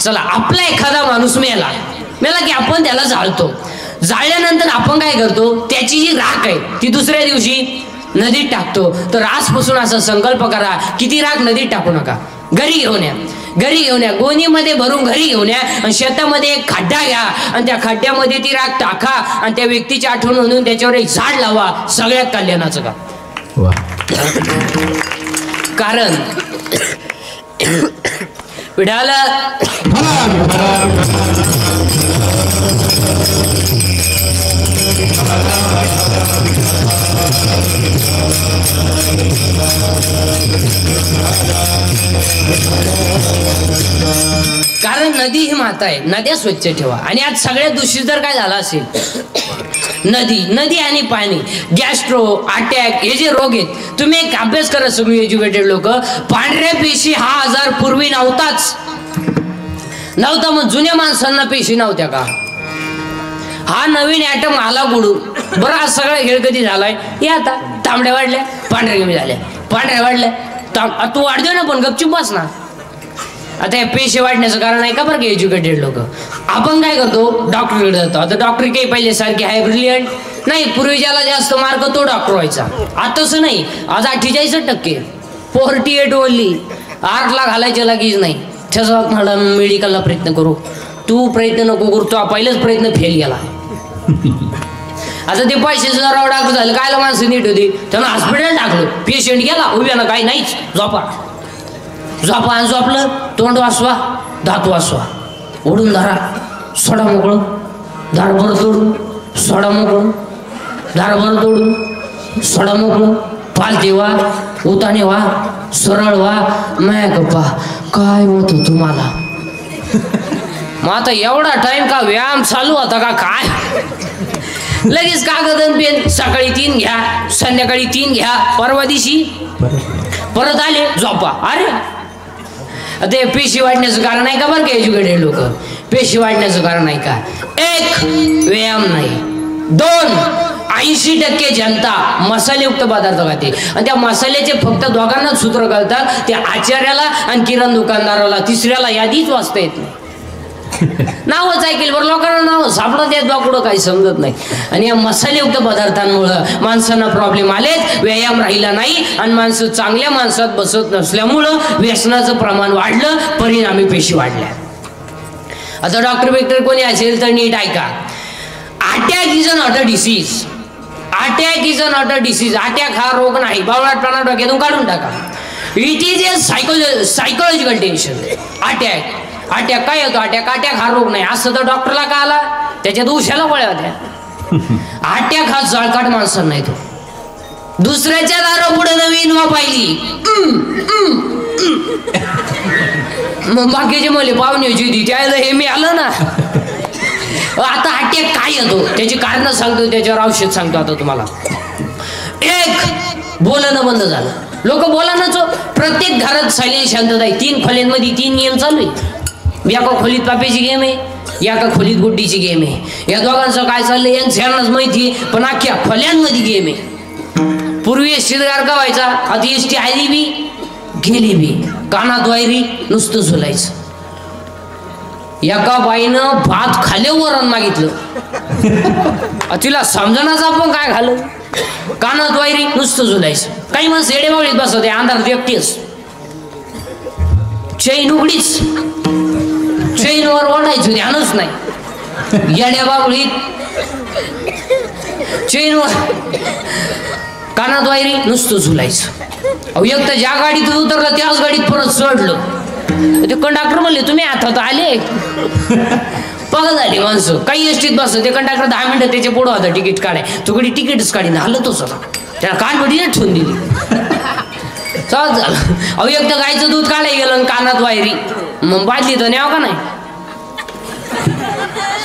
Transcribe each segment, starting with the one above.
चला आपला एखादा माणूस मेला की आपण त्याला जाळतो. जाळल्यानंतर आपण काय करतो, त्याची जी राख आहे ती दुसऱ्या दिवशी नदीत टाकतो. तर आजपासून असा संकल्प करा, किती राख नदीत टाकू नका, घरी घेऊन या, गोणीमध्ये भरून घरी घेऊन या आणि शेतामध्ये एक खड्डा घ्या आणि त्या खड्ड्यामध्ये ती राख टाका आणि त्या व्यक्तीची आठवण म्हणून त्याच्यावर एक झाड लावा. सगळ्यात कल्याणाचं का. कारण विठाला कारण नदी ही माता आहे. नद्या स्वच्छ ठेवा. आणि आज सगळ्यात दूषित जर काय झाला असेल, नदी आणि पाणी, गॅस्ट्रो, अटॅक हे जे रोग आहेत, तुम्ही एक अभ्यास करा सगळी एज्युकेटेड लोक, पांढऱ्या पेशी हा आजार पूर्वी नव्हता. मग जुन्या माणसांना पेशी नव्हत्या का. हा नवीन ॲटम आला गुडून. बरं आज सगळा खेळ कधी झालाय, हे आता तांबड्या वाढल्या, पांढऱ्या कमी झाल्या, पांढऱ्या वाढल्या, तू वाढतो ना पण गपचूप बस ना. आता हे पेशी वाढण्याचं कारण आहे का बरं की एज्युकेटेड लोक. आपण काय करतो, डॉक्टरकडे जातो. आता डॉक्टर काही पहिले सारखे आहे ब्रिलियंट नाही. पूर्वी ज्याला जास्त मार्क तो डॉक्टर व्हायचा. आता तसं नाही. आज 48% 48 ओनली. 8 लाख घालायच्या लागीच नाही. त्याचा मॅडम मेडिकलला प्रयत्न करू. तू प्रयत्न नको करू, तो पहिलाच प्रयत्न फेल गेला. आता ते पैसे सुद्धा राव डॉक्टर झालं, कायला माणसं नीट होती, त्यानं हॉस्पिटल टाकलं. पेशंट गेला उभ्यानं, काही नाहीच, झोपा आणि झोपलं. तोंड वाचवा, दात वाचवा, ओढून धरा, सोडा मोकळं, दारभर तोडून, सोडा मोकळं, दारभर तोडून, सोडा मोकळं, पालती व्हा, उताने व्हा, सरळ व्हा. माया गप्पा काय होतं तुम्हाला. मग आता एवढा टाइम का व्यायाम चालू होता का काय. लगेच कागद आणि पेन, सकाळी 3 घ्या, संध्याकाळी 3 घ्या, परवा दिवशी परत आले झोपा. अरे ते पेशी वाढण्याचं कारण आहे का बरं का एज्युकेटेड लोक. पेशी वाढण्याचं कारण आहे का, 1 व्यायाम नाही, 2 80% जनता मसालेयुक्त पदार्थ खाते. आणि त्या मसाल्याचे फक्त दोघांनाच सूत्र कळतात, त्या आचार्याला आणि किराणा दुकानदाराला. तिसऱ्याला यादीच वाचता येत नाही. नावच ऐकेल बरं लोकांना, नाव सापडत येत बा कुठं काही समजत नाही. आणि या मसालेयुक्त पदार्थांमुळं माणसांना प्रॉब्लेम आलेत, व्यायाम राहिला नाही आणि माणसं चांगल्या माणसात बसत नसल्यामुळं व्यसनाचं प्रमाण वाढलं, परिणामी पेशी वाढल्या. आता डॉक्टर कोणी असेल तर नीट ऐका. Attack is not a disease. Attack is not a disease. Attack हा रोग नाही. बावळटपणा डोक्यातून काढून टाका. It is a psychological tension. Attack काय होतो, अटॅक हा रोग नाही. असं तर डॉक्टरला का आला, त्याच्यात उशाला गोळ्या होत्या. अटॅक हा जळकाट माणसांना नाही. तो दुसऱ्याच्या दारा पुढे नवीन वा पाहिली मग बाकीचे मुले पाहुण्याची होती त्याला हे मी आलं ना. आता अटॅक काय येतो त्याची कारण सांगतो, त्याच्यावर औषध सांगतो. आता तुम्हाला 1 बोलणं बंद झालं. लोक बोलानच. प्रत्येक घरात सायलेंट शांतता आहे. 3 खोल्यांमध्ये 3 नियम चालू आहे. एका खोलीत पापेची गेम आहे, एका खोलीत गुड्डीची गेम आहे. या दोघांचं काय चाललंय यांनाच माहिती, पण अख्ख्या खोल्यांमध्ये गेम आहे. पूर्वी एसटी गारका व्हायचा, आता एसटी आली बी गेली बी, कानात वायरी नुसतं झुलायचं. एका बाईनं भात खाल्यावर वरण मागितलं, तिला समजणाच आपण काय घाल, कानात वायरी नुसतं झुलायचं. काही माणसं येडेबावळीत बसवते, अंधारात एकटीच, चैन उघडीच, चैनवर ओढायचं ध्यानच नाही. येड्या बावळीत चैनवर कानात वायरी नुसतं झुलायचं. अहो एक तर ज्या गाडीत उतरलं त्याच गाडीत परत चढलं. ते कंडक्टर म्हणले तुम्ही आता आले. पगा झाली माणसं. काही एसटीत बसत ते कंडक्टर 10 मिनिटं त्याच्या पुढं होता तिकीट काढाय. तो कधी तिकीटच काढी ना, हलत होता. त्याला कानपडीने ठेवून दिली. सहज झालं. अहो एक तर गायचं दूध काढाय गेलं कानात वायरी, मग बादली तर न्याव का नाही,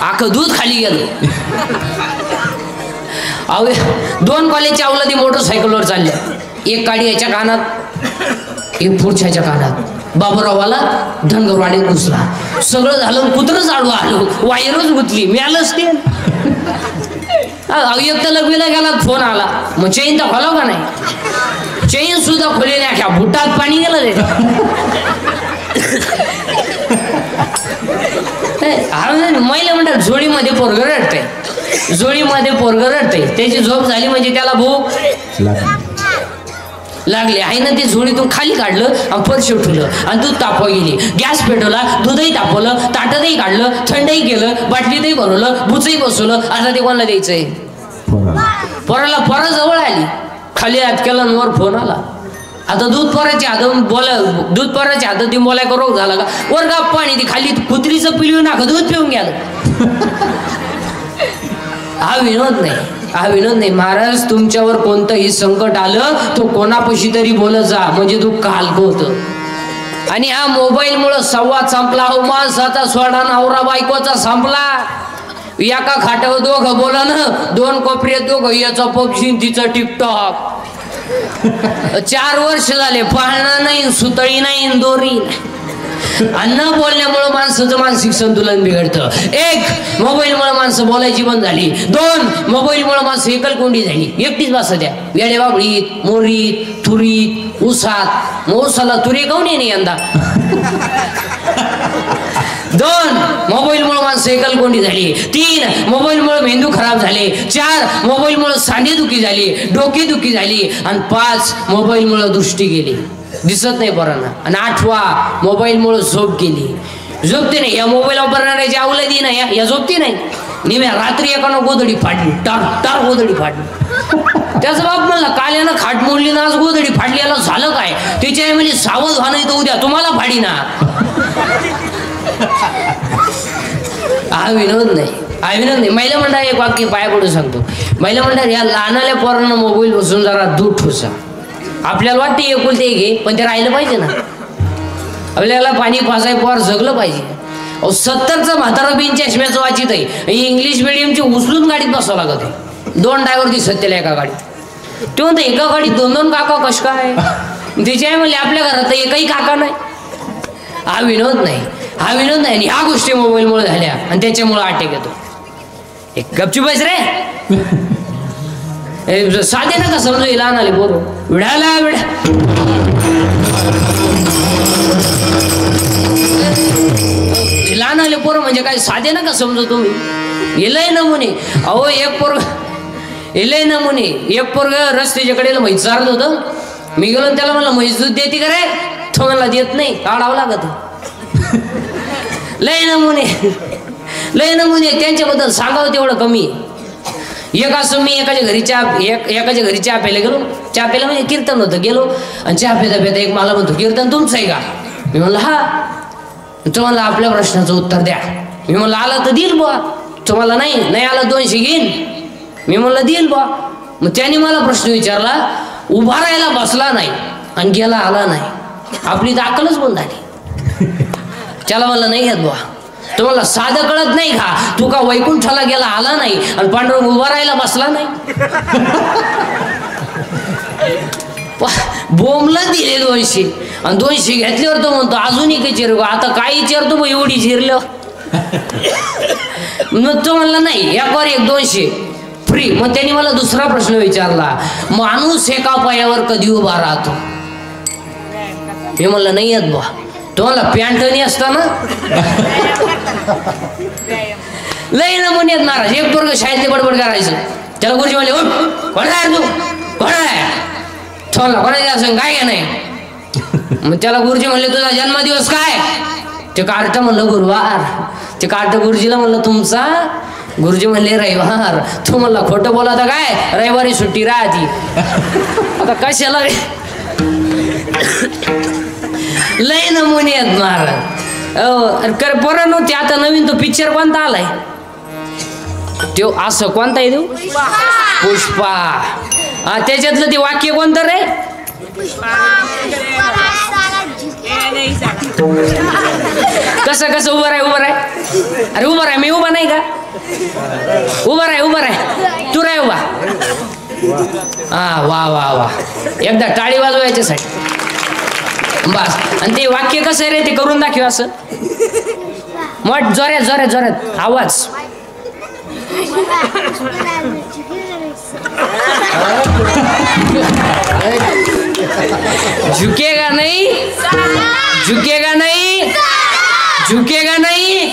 अख्खं दूध खाली गेलं. अहो 2 कॉलेजच्या अवलादी मोटरसायकलवर चालल्या. एक काडी याच्या कानात, एक पुढच्याच्या कानात. बाबूरावाला धनगरवाडीत घुसला. सगळं झालं, कुत्रच आडवं आलो, वायरच गुतली, मिळालंच ते. एक तर लग्नीला गेला, फोन आला. मग चैन तर खोलाव का नाही, चैन सुद्धा खोली नाही. बुटात पाणी गेलं रे. महिला म्हणतात झोळीमध्ये पोरगं रडतंय, झोळीमध्ये पोरगं रडतंय. त्याची झोप झाली म्हणजे त्याला भूक लागली. आईनं ती झोळीतून खाली काढलं आणि परत उठवलं आणि दूध तापवा गेली. गॅस पेटवला, दूधही तापवलं, ताटातही काढलं, थंडही केलं, बाटलीतही भरवलं, बुचही बसवलं. आता ते कोणाला द्यायचंय? पोराला. पोरा जवळ आली, खाली हात केला, वर फोन आला. आता दूध पोराच्या हातात दूध पोराच्या हातात ती बोलाय रोग झाला का? वर गप्पा पाणी ती खाली कुत्रीचं पिलवी नाका दूध पिऊन गेलं. हा विनोद नाही, हा विनोद नाही. महाराज तुमच्यावर कोणतंही संकट आलं तो कोणापाशी तरी बोलत जा, म्हणजे दुःख हलकं होतं. आणि हा मोबाईलमुळं संवाद संपला. हो माणसाचा सोडा नवरा बायकोचा संपला. एका खाट्यावर दोघं बोला ना, दोन कोपऱ्यात दोघं, याचा पबजी तिचं टिकटॉक. 4 वर्ष झाले, पाळणा नाही, सुतळी नाही, दोरी नाही. अन्न बोलण्यामुळं माणसाचं मानसिक संतुलन बिघडतं. 1 मोबाईलमुळे माणसं बोलायची बंद झाली. 2 मोबाईलमुळे माणसं एकलकोंडी झाली. एकटीच बसा द्या वेडेबाबळीत, मोरीत, तुरीत, ऊसात. ऊसाला तुरी काऊन येणे यंदा? 2 मोबाईलमुळे माणसं एकलकोंडी झाली. 3 मोबाईलमुळे मेंदू खराब झाले. 4 मोबाईलमुळे सांधेदुखी झाली, डोकेदुखी झाली. आणि 5 मोबाईलमुळे दृष्टी गेली, दिसत नाही पोरांना. आणि 8वा मोबाईलमुळे झोप गेली, झोपते नाही. या मोबाईल वापरणाऱ्याची अवलदी नाही, या झोपती नाही. निम्या रात्री एकानं गोधडी फाडली, टार टार गोधडी फाडली. त्याचा बाप म्हणला काल यानं खाट मोडली ना, आज गोधडी फाडली, याला झालं काय? तिच्या आई म्हणजे सावध व्हा नाही तर उद्या तुम्हाला फाडी ना. हा विनोद नाही, हा विनोद नाही. महिला मंडळ एक वाक्य पाया पडून सांगतो. महिला मंडळ या लहानाल्या पोरांना मोबाईल बसून जरा दूध ठोसा. आपल्याला वाटते एकुलते घे, पण ते राहिलं पाहिजे ना. आपल्याला पाणी पाजाय पोर जगलं पाहिजे. 70चं म्हातारा बिन चष्म्याचं वाचित आहे. इंग्लिश मिडियमची उचलून गाडीत बसावं लागत आहे. 2 ड्रायव्हर दिसत त्याला एका गाडीत. ते म्हणतं एका गाडीत 2-2 काका कश काय? तिचे आहे म्हणले आपल्या घरात एकही काका नाही. हा विनोद नाही, हा विनोद नाही. आणि ह्या गोष्टी मोबाईलमुळे झाल्या आणि त्याच्यामुळे अटॅक येतो. एक गपचूप आहेस रे, साधे नका समजू. लहान आले बोर विडायला विडा. लहान आले पोरं म्हणजे काय साधे नका समजू तुम्ही. येलय नमुने. अहो एक पोरग येलय नमुने. एक पोरग रस्त्याच्या कडेला म्हैस चारत होतं. मी गेलो त्याला म्हणलं म्हैस दूध देते का रे? तो मला देत नाही, काढावं लागत. लय नमुने, लय नमुने. त्यांच्याबद्दल सांगावं तेवढं कमी. एक असं मी एकाच्या घरी चहा प्यायला गेलो. चहा प्यायला म्हणजे कीर्तन होतं. गेलो आणि चहा पेता पेता एक मला म्हणतो कीर्तन तुमचं आहे का? मी म्हणलं हा. तो म्हणला आपल्या प्रश्नाचं उत्तर द्या. मी म्हणलं आला तर देईल बुवा. तो मला नाही आला 200 घेईन. मी म्हणलं देईल बुवा. मग त्याने मला प्रश्न विचारला, उभा राहायला बसला नाही आणि गेला आला नाही, आपली तर अक्कलच बंद झाली. त्याला म्हणलं नाही येत बुवा. तो मला साधं कळत नाही का? तू का वैकुंठाला गेला आला नाही आणि पांडुरंग उभा राहायला बसला नाही? बोंबला दिले 200 आणि 200 घेतल्यावर तो म्हणतो अजूनही काही चिरगो. आता काही चिरतो मग एवढी चिरलं. मग तो म्हणला नाही यावर एक 200 फ्री. मग त्यांनी मला दुसरा प्रश्न विचारला, माणूस एका पायावर कधी उभा राहतो? मी म्हणलं नाही येत बा. तो म्हणला पॅन्टनी असताना. लय नमुने आहेत महाराज. एक पोरग शाळेतले बडबड करायचं. त्याला गुरुजी म्हणले कोण आहे तू? कोण आहे? तो म्हणला कोणाच्या असं काय का नाही? मग त्याला गुरुजी म्हणले तुझा जन्मदिवस काय? ते कार्ट म्हणलं गुरुवार. ते कार्ट गुरुजीला म्हणलं तुमचा? गुरुजी म्हणले रविवार. तो म्हणला खोटं बोला तर काय रविवारी सुट्टी राहती. आता कशाला लय नमुने आहेत महाराज. कर पोरांनो ते आता नवीन तो पिक्चर कोणता आलाय? तो असं कोणता आहे? तो पुष्पा. त्याच्यातलं ते वाक्य कोणतं रे? कसं कसं उभं राह उभं राह. अरे उभं राह. मी उभा नाही का? उभं राह उभं राह. तू राह उभा. हा वा वा वा. एकदा टाळी वाजवा याच्यासाठी बस. आणि ते वाक्य कसं आहे रे ते करून दाखव असं मग जोऱ्यात जोऱ्यात जोऱ्यात आवाज. झुकेगा नहीं, झुकेगा नहीं, झुकेगा नहीं.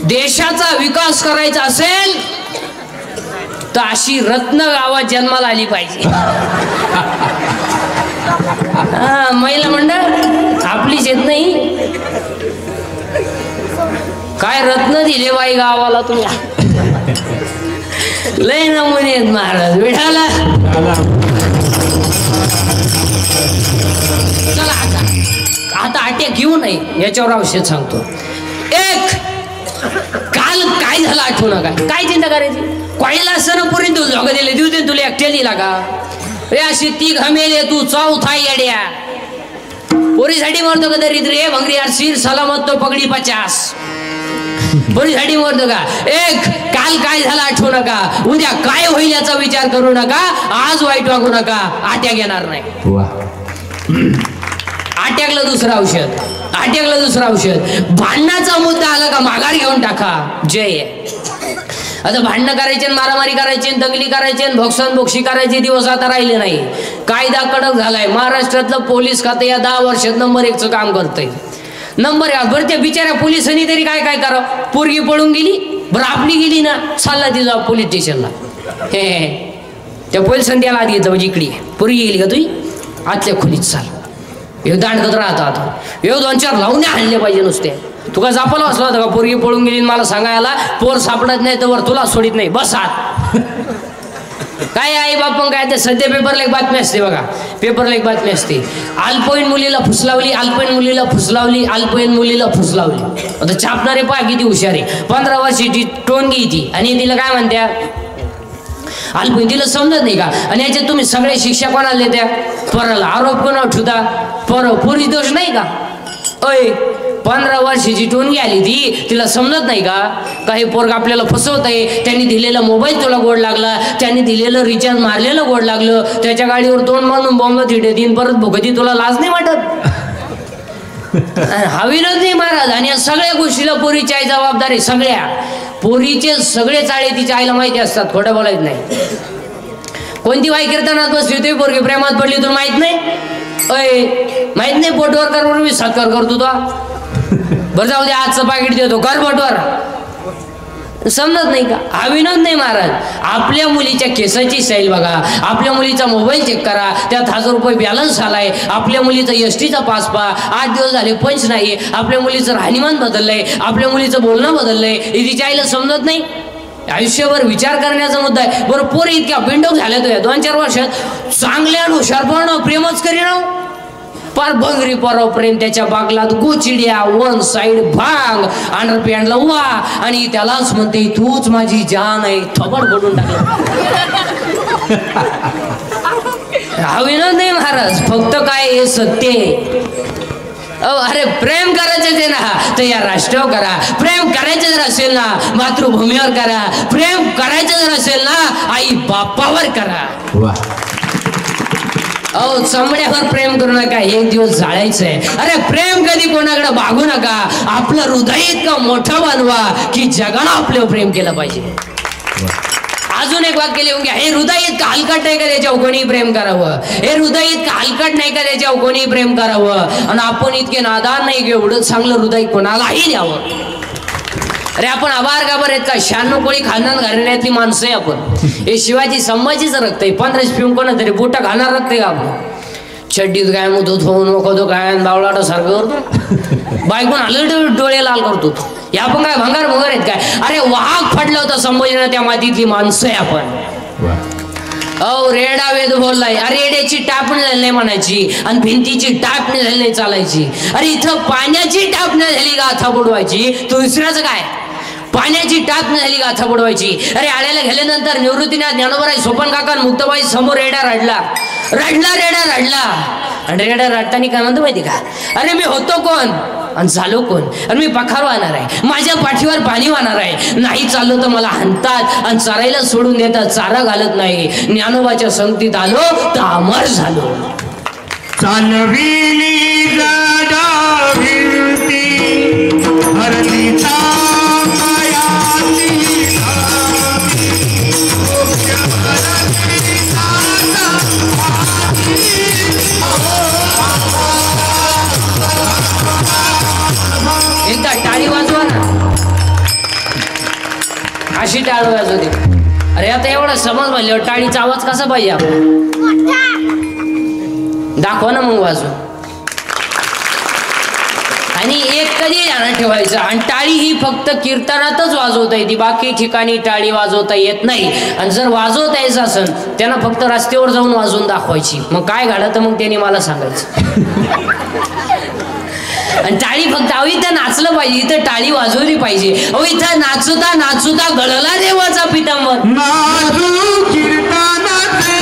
देशाचा विकास करायचा असेल तर अशी रत्न गावात जन्माला आली पाहिजे. महिला मंडळ आपलीच येत नाही. काय रत्न दिले बाई गावाला तुम्ही. लय नमुने आहेत महाराज. विठाला चला आता अटॅक घेऊ नये याच्यावर औषध सांगतो. एक काल काय झालं आठवू नका. काय चिंता करायची. कोणाला असं पुरी तू जोग दिले देऊ दे तुला एकट्या दिला का रे. अशी ती घमेले तू चौथा येड्या. पोरीसाठी मरतो का दरिद्र रे भंगरी यार शिर सलामत तो पगडी 50. पोरीसाठी मरतो का. एक काल काय झालं आठवू नका. उद्या काय होईल याचा विचार करू नका. आज वाईट वागू नका. अटॅक येणार नाही. अटॅकला दुसरं औषध. अटॅकला दुसरं औषध. भांडणाचा मुद्दा आला का माघार घेऊन टाका. जय. आता भांडणं करायचे, मारामारी करायची, दंगली करायचे, भोक्षण बोक्षी करायचे दिवस आता राहिले नाही. कायदा कडक झालाय. महाराष्ट्रातलं पोलीस खातं या 10 वर्षात नंबर 1चं काम करतंय. नंबर 1. बरं त्या बिचाऱ्या पोलिसांनी तरी काय काय करावं. पोरगी पळून गेली बरं आपली गेली ना चालला ती जाऊ पोलीस स्टेशनला. हे त्या पोलिसांनी त्याला आत घेतलं म्हणजे इकडे पोरगी गेली का तुझी आतल्या खोलीत चाल. हे दांडकत राहतो. आता हे 2-4 लावून आणले पाहिजे नुसते. तुका जापाला असला होता का पोरगी पळून गेली मला सांगायला. पोर सापडत नाही तर तुला सोडित नाही बस आत. काय आई बापन काय ते सध्या पेपरला एक बातमी असते बघा. पेपरला एक बातमी असते. अल्पवयीन मुलीला फुसलावली. अल्पवयीन मुलीला फुसलावली. अल्पवयीन मुलीला फुसलावली. आता छापणारे पहा किती हुशारी. 15 वर्षाची टोनगी ती आणि तिला काय म्हणत्या अल्पवयीन. तिला समजत नाही का. आणि याच्यात तुम्ही सगळे शिक्षा कोणाला देत्या पोराला. आरोप कोणावर ठेवता पोर. पोरी दोष नाही का. अय 15 वर्षाची टोनगी आली ती. तिला समजत नाही का काही पोरग आपल्याला फसवत आहे. त्यांनी दिलेला मोबाईल तुला गोड लागला. त्यांनी दिलेलं रिचार्ज मारलेलं गोड लागलं. त्याच्या गाडीवर 2 मारून बॉम्ब थिडे 3 परत भोगती. तुला लाज नाही वाटत. हा विनोद नाही महाराज. आणि या सगळ्या गोष्टीला पोरीची आई जबाबदार आहे. सगळ्या पोरीचे सगळे चाळे तिच्या आईला माहिती असतात. खोटं बोलायचं नाही. कोणती बाई कीर्तनात बसली होती पोरगी प्रेमात पडली तुला माहित नाही. अय माहित नाही. पोटवर कर मी सत्कार करतो तो. बरं जाऊ दे आजचं पाकिट देतो कर बोटवर. समजत नाही का. हा विनोद नाही महाराज. आपल्या मुलीच्या केसाची स्टाईल बघा. आपल्या मुलीचा मोबाईल चेक करा. त्यात 1000 रुपये बॅलन्स आलाय. आपल्या मुलीचा एसटीचा पास पहा. 8 दिवस झाले पंच नाही. आपल्या मुलीचं राहणीमान बदललंय. आपल्या मुलीचं बोलणं बदललंय. तिच्या आईला समजत नाही. आयुष्यभर विचार करण्याचा मुद्दा आहे. बरं पोरी इतक्या बिंडोक झाल्या तो या 2-4 वर्षात चांगल्या हुशारपण प्रेमच करीना. पर भंगरी परव प्रेम त्याच्या बागलात गोचिड्या 1 साइड भांग अंडरपॅन्टला वा आणि त्यालाच म्हणते तूच माझी जान आहे. थोबड फोडून टाकलं. हा विनोद नाही महाराज. फक्त काय हे सत्य आहे. अरे प्रेम करायचं आहे ना तर या राष्ट्रावर करा. प्रेम करायचं जर असेल ना मातृभूमीवर करा. प्रेम करायचं जर असेल ना आई बापावर करा. अहो चमड्यावर प्रेम करू नका. एक दिवस जाळायचंय. अरे प्रेम कधी कोणाकडे मागू नका. आपलं हृदय इतकं मोठं बनवा की जगानं आपल्यावर प्रेम केलं पाहिजे. अजून एक वाक्य लिहून घ्या. हे हृदय इतकं हलकट नाही का त्याच्यावर कोणी प्रेम करावं. हे हृदय इतकं हलकट नाही का त्याच्यावर कोणी प्रेम करावं. आणि आपण इतके नादान नाही की एवढं चांगलं हृदय कोणालाही द्यावं. अरे आपण आभार गाभार आहेत का. 96 कोळी खानदान घराण्यातली माणसं आहे आपण. हे शिवाजी संभाजीचं रक्त आहे. 15 पिऊन कोणा तरी बोटा घालणार रक्त आहे का आपण. चड्डीत काय मग दूध होऊन नको तो काय बावळाटा सारखं करतो. बायकोन आलं डोळे लाल करतो. या आपण काय भंगार भंगार आहेत काय. अरे वाघ फाडलं होतं संभाजीनं त्या मातीतली माणसं आहे आपण. अहो रेडा वेद बोललाय. अरे रेड्याची टापणी झाली नाही म्हणायची आणि भिंतीची टापणी झाली नाही चालायची. अरे इथं पाण्याची टापणी झाली का हाथा बुडवायची. तो दुसऱ्याचं काय. पाण्याची टापणी झाली का हाथा बुडवायची. अरे आळ्याला गेल्यानंतर निवृत्तीनाथ ज्ञानोबाराय सोपन काका मुक्ताबाई समोर रेडा रडला. रेडा रडला. आणि रेडा रडताना काय म्हणतो माहिती का. अरे मी होतो कोण आणि झालो कोण. आणि मी पखार वाहणार आहे. माझ्या पाठीवर पाणी वाहणार आहे. नाही चाललो तर मला हाणतात आणि चरायला सोडून देतात. चारा घालत नाही. ज्ञानोबाच्या संगतीत आलो तर अमर झालो. चालविली गदा भिरती हरलीचा एकदा टाळी वाजवा ना. अशी टाळ वाजवते. अरे आता एवढा समज म्हणल्यावर टाळीचा आवाज कसा पाहिजे आपण? दाखवा ना मग वाजवून. आणि एक कधी ध्यानात ठेवायचं, आणि टाळी ही फक्त कीर्तनातच वाजवता येते, बाकी ठिकाणी टाळी वाजवता येत नाही. आणि जर वाजवता यायचं असेल त्यांना फक्त रस्त्यावर जाऊन वाजवून दाखवायची. मग काय घडलं तर मग त्यांनी मला सांगायचं. आणि टाळी फक्त अहो इथं नाचलं पाहिजे, इथं टाळी वाजवली पाहिजे. अहो इथं नाचता नाचता गळला देवाचा पितांबर. नाचू कीर्तनाचे